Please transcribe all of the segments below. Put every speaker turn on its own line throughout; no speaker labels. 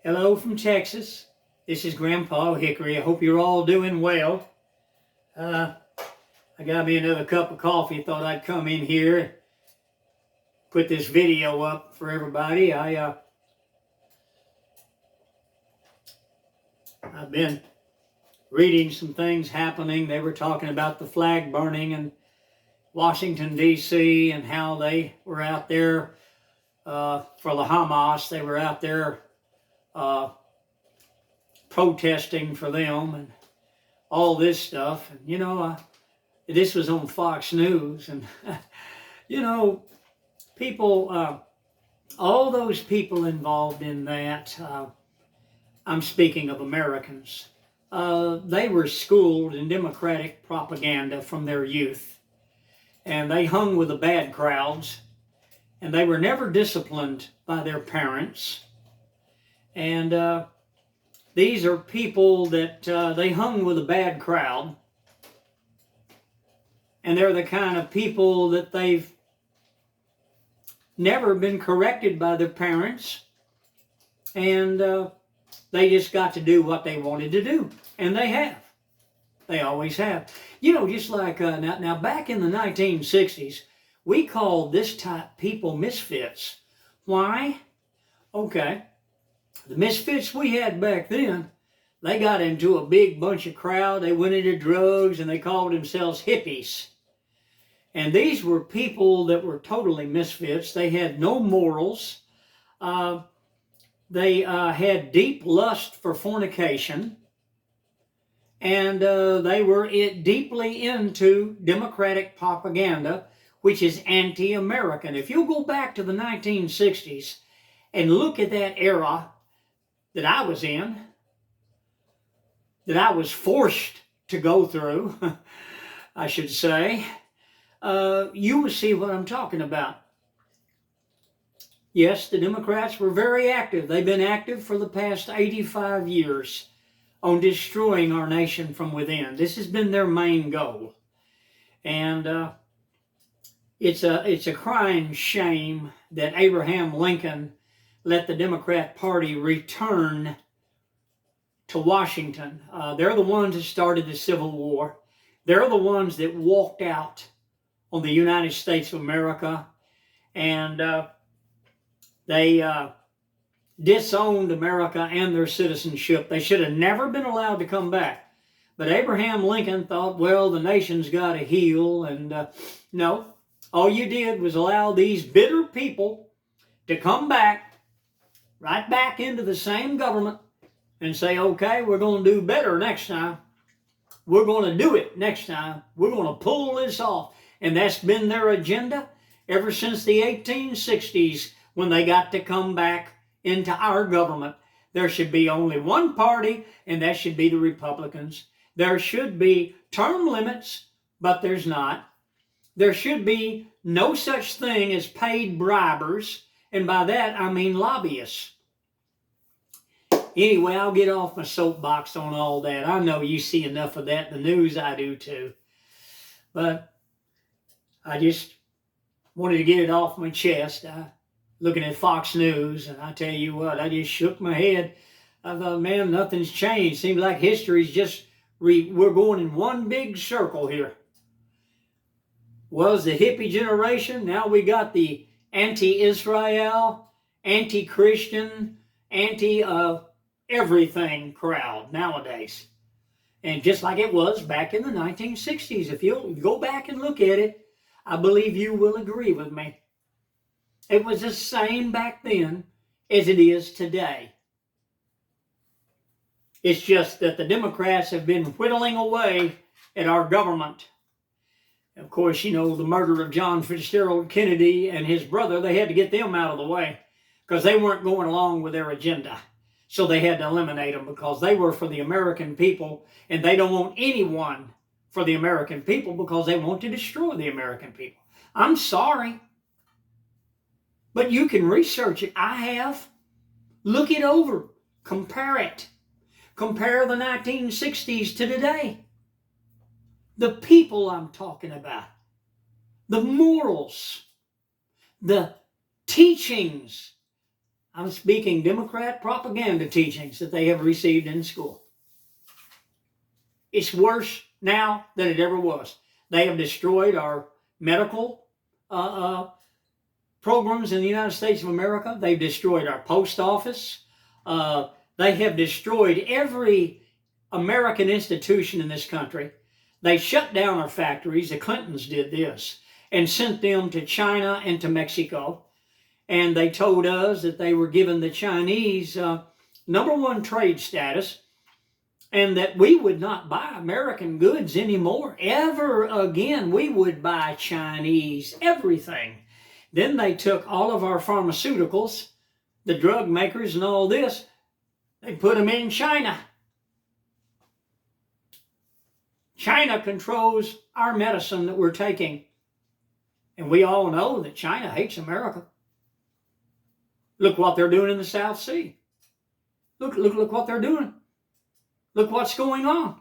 Hello from Texas. This is Grandpa Hickory. I hope you're all doing well. I got me another cup of coffee. Thought I'd come in here, put this video up for everybody. I've been reading some things happening. They were talking about the flag burning in Washington, D.C. and how they were out there for the Hamas. They were out there protesting for them and all this stuff. And, this was on Fox News. And, people, all those people involved in that, I'm speaking of Americans, they were schooled in Democratic propaganda from their youth. And they hung with the bad crowds. And they were never disciplined by their parents. And these are people that they hung with a bad crowd. And they're the kind of people that they've never been corrected by their parents. And they just got to do what they wanted to do. And they have. They always have. Just like now back in the 1960s, we called this type people misfits. Why? Okay. The misfits we had back then, they got into a big bunch of crowd. They went into drugs and they called themselves hippies. And these were people that were totally misfits. They had no morals. They had deep lust for fornication. And they were deeply into Democratic propaganda, which is anti-American. If you go back to the 1960s and look at that era that I was in, that I was forced to go through, I should say, you will see what I'm talking about. Yes, the Democrats were very active. They've been active for the past 85 years on destroying our nation from within. This has been their main goal. And it's a crying shame that Abraham Lincoln let the Democrat Party return to Washington. They're the ones that started the Civil War. They're the ones that walked out on the United States of America. And they disowned America and their citizenship. They should have never been allowed to come back. But Abraham Lincoln thought, well, the nation's got to heal. And no, all you did was allow these bitter people to come back, right back into the same government and say, okay, we're going to do better next time. We're going to do it next time. We're going to pull this off. And that's been their agenda ever since the 1860s when they got to come back into our government. There should be only one party, and that should be the Republicans. There should be term limits, but there's not. There should be no such thing as paid bribers, and by that I mean lobbyists. Anyway, I'll get off my soapbox on all that. I know you see enough of that in the news. I do too. But I just wanted to get it off my chest. Looking at Fox News, and I tell you what, I just shook my head. I thought, man, nothing's changed. Seems like history's just, we're going in one big circle here. Was the hippie generation, now we got the anti-Israel, anti-Christian, anti-everything crowd nowadays. And just like it was back in the 1960s, if you'll go back and look at it, I believe you will agree with me. It was the same back then as it is today. It's just that the Democrats have been whittling away at our government. Of course, the murder of John Fitzgerald Kennedy and his brother, they had to get them out of the way because they weren't going along with their agenda. So they had to eliminate them because they were for the American people, and they don't want anyone for the American people because they want to destroy the American people. I'm sorry. But you can research it. I have. Look it over. Compare it. Compare the 1960s to today. The people I'm talking about. The morals. The teachings I'm speaking Democrat propaganda teachings that they have received in school. It's worse now than it ever was. They have destroyed our medical programs in the United States of America. They've destroyed our post office. They have destroyed every American institution in this country. They shut down our factories. The Clintons did this and sent them to China and to Mexico. And they told us that they were giving the Chinese #1 trade status, and that we would not buy American goods anymore. Ever again, we would buy Chinese everything. Then they took all of our pharmaceuticals, the drug makers and all this, they put them in China. China controls our medicine that we're taking. And we all know that China hates America. Look what they're doing in the South Sea. Look what they're doing. Look what's going on.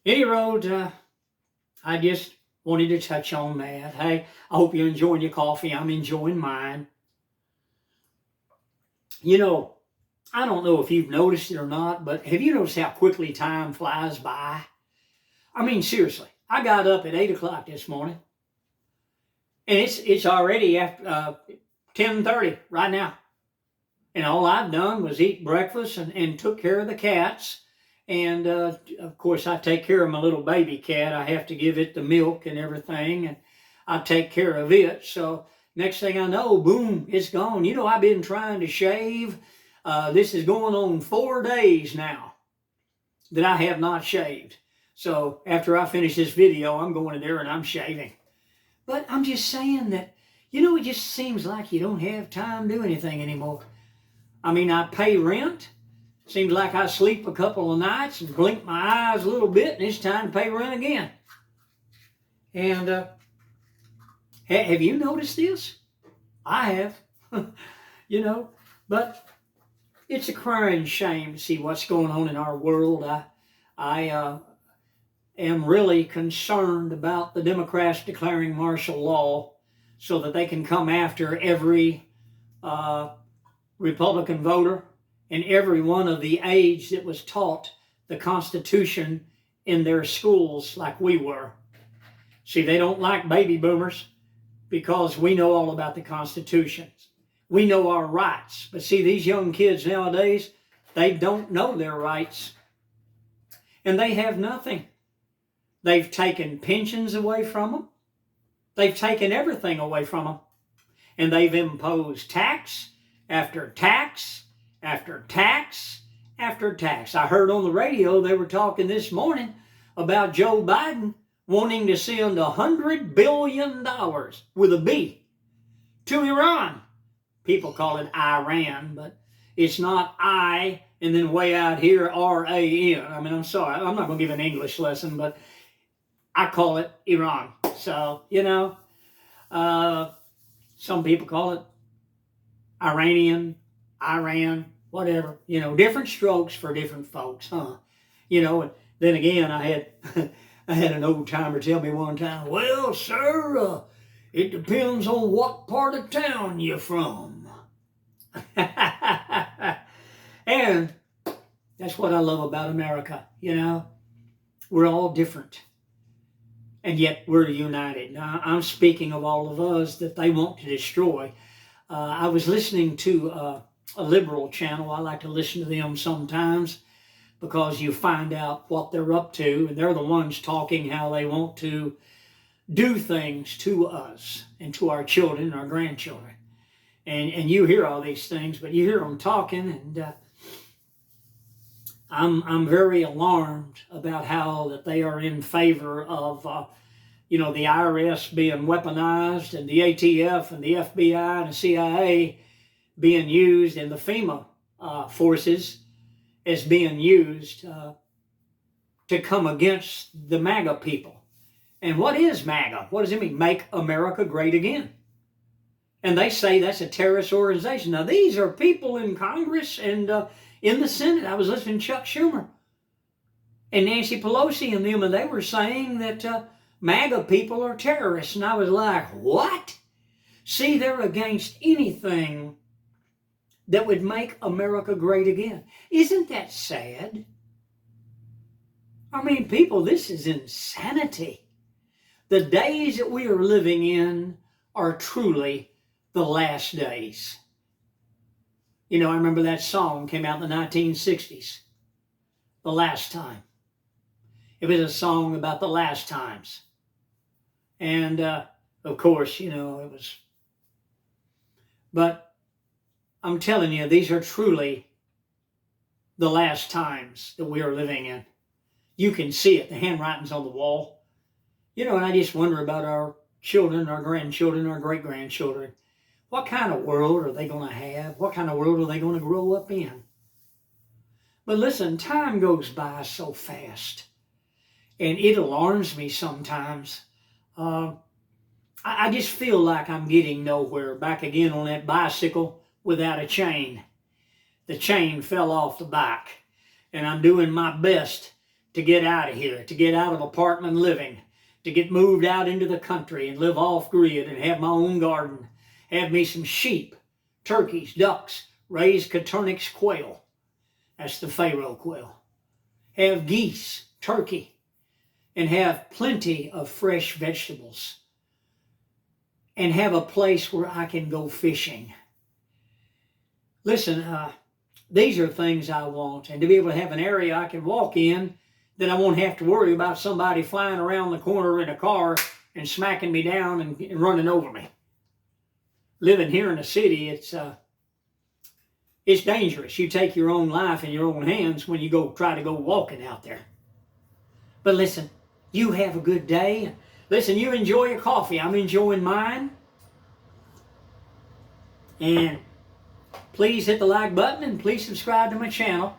Any road, I just wanted to touch on that. Hey, I hope you're enjoying your coffee. I'm enjoying mine. You know, I don't know if you've noticed it or not, but have you noticed how quickly time flies by? I mean, seriously, I got up at 8 o'clock this morning, and it's already after 10:30 right now. And all I've done was eat breakfast and took care of the cats. And, of course, I take care of my little baby cat. I have to give it the milk and everything, and I take care of it. So next thing I know, boom, it's gone. You know, I've been trying to shave. This is going on 4 days now that I have not shaved. So after I finish this video, I'm going in there and I'm shaving. But I'm just saying that, you know, it just seems like you don't have time to do anything anymore. I mean, I pay rent. Seems like I sleep a couple of nights and blink my eyes a little bit, and it's time to pay rent again. And have you noticed this? I have. You know, but it's a crying shame to see what's going on in our world. I am really concerned about the Democrats declaring martial law so that they can come after every Republican voter and every one of the age that was taught the Constitution in their schools like we were. See, they don't like baby boomers because we know all about the Constitution. We know our rights. But see, these young kids nowadays, they don't know their rights. And they have nothing. They've taken pensions away from them. They've taken everything away from them. And they've imposed tax after tax after tax after tax. I heard on the radio they were talking this morning about Joe Biden wanting to send $100 billion with a B to Iran. People call it Iran, but it's not I and then way out here R-A-N. I mean, I'm sorry, I'm not going to give an English lesson, but I call it Iran. So, you know, some people call it Iranian, Iran, whatever. You know, different strokes for different folks, huh? You know, and then again, I had an old timer tell me one time, well, sir, it depends on what part of town you're from. And that's what I love about America, you know. We're all different, and yet we're united. Now, I'm speaking of all of us that they want to destroy. I was listening to a liberal channel. I like to listen to them sometimes because you find out what they're up to, and they're the ones talking how they want to do things to us and to our children and our grandchildren. And you hear all these things, but you hear them talking, and I'm very alarmed about how that they are in favor of you know, the IRS being weaponized, and the ATF and the FBI and the CIA being used, and the FEMA forces as being used to come against the MAGA people. And what is MAGA? What does it mean? Make America Great Again. And they say that's a terrorist organization. Now, these are people in Congress and in the Senate. I was listening to Chuck Schumer and Nancy Pelosi and them, and they were saying that MAGA people are terrorists. And I was like, what? See, they're against anything that would make America great again. Isn't that sad? I mean, people, this is insanity. The days that we are living in are truly the last days. You know, I remember that song came out in the 1960s, The Last Time. It was a song about the last times. And, of course, you know, it was... But I'm telling you, these are truly the last times that we are living in. You can see it. The handwriting's on the wall. You know, and I just wonder about our children, our grandchildren, our great-grandchildren. What kind of world are they going to have? What kind of world are they going to grow up in? But listen, time goes by so fast. And it alarms me sometimes. I just feel like I'm getting nowhere. Back again on that bicycle without a chain. The chain fell off the bike. And I'm doing my best to get out of here, to get out of apartment living, to get moved out into the country and live off-grid and have my own garden. Have me some sheep, turkeys, ducks, raise Coturnix quail. That's the Pharaoh quail. Have geese, turkey, and have plenty of fresh vegetables. And have a place where I can go fishing. Listen, these are things I want. And to be able to have an area I can walk in that I won't have to worry about somebody flying around the corner in a car and smacking me down and running over me. Living here in the city, it's dangerous. You take your own life in your own hands when you go try to go walking out there. But listen, you have a good day. Listen, you enjoy your coffee. I'm enjoying mine. And please hit the like button and please subscribe to my channel.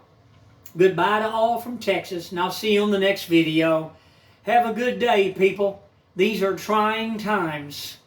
Goodbye to all from Texas, and I'll see you on the next video. Have a good day, people. These are trying times.